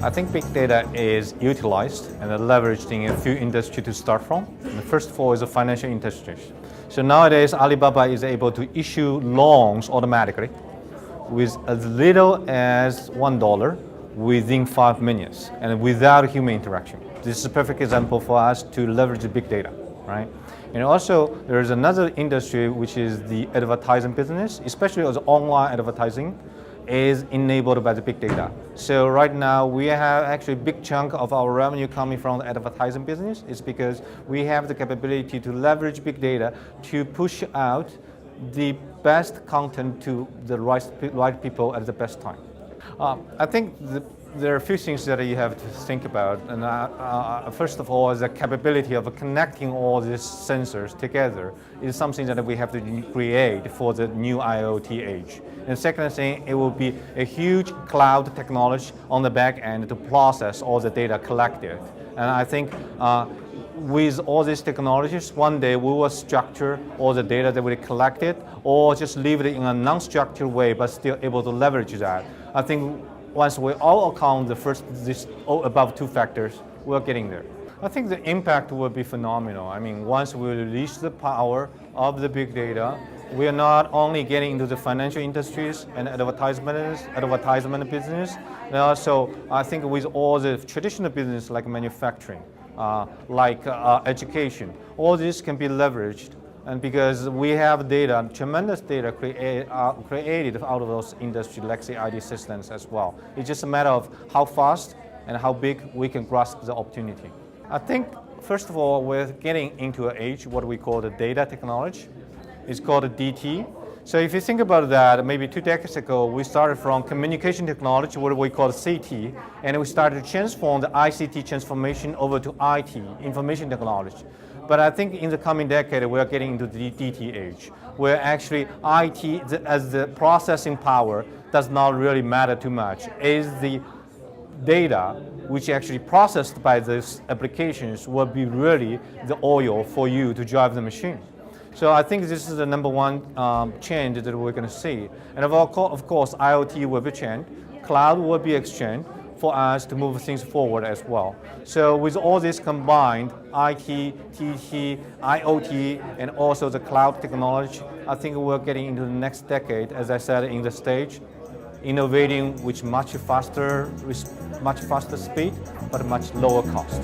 I think big data is utilized and leveraged in a few industries to start from. And the first of all is the financial industries. So nowadays, Alibaba is able to issue loans automatically with as little as $1 within 5 minutes and without human interaction. This is a perfect example for us to leverage big data, right? And also, there is another industry which is the advertising business, especially as online advertising is enabled by the big data. So right now we have actually a big chunk of our revenue coming from the advertising business. It's because we have the capability to leverage big data to push out the best content to the right people at the best time. I think there are a few things that you have to think about, and first of all, the capability of connecting all these sensors together is something that we have to create for the new IoT age. And second thing, it will be a huge cloud technology on the back end to process all the data collected. And I think with all these technologies, one day we will structure all the data that we collected, or just leave it in a non-structured way, but still able to leverage that. I think once we all account these above two factors, we're getting there. I think the impact will be phenomenal. I mean, once we release the power of the big data, we are not only getting into the financial industries and advertisement business, and also I think with all the traditional business like manufacturing, education, all this can be leveraged. And because we have data, tremendous data created out of those industry legacy ID systems as well. It's just a matter of how fast and how big we can grasp the opportunity. I think, first of all, we're getting into an age, what we call the data technology. It's called a DT. So if you think about that, maybe 2 decades ago, we started from communication technology, what we call CT, and we started to transform the ICT transformation over to IT, information technology. But I think in the coming decade, we are getting into the DT age, where actually IT as the processing power does not really matter too much. It's the data which actually processed by these applications will be really the oil for you to drive the machine. So I think this is the number one change that we're going to see. And of course, IoT will be changed, cloud will be exchanged for us to move things forward as well. So with all this combined, IT, TT, IoT, and also the cloud technology, I think we're getting into the next decade, as I said in the stage, innovating with much faster speed, but much lower cost.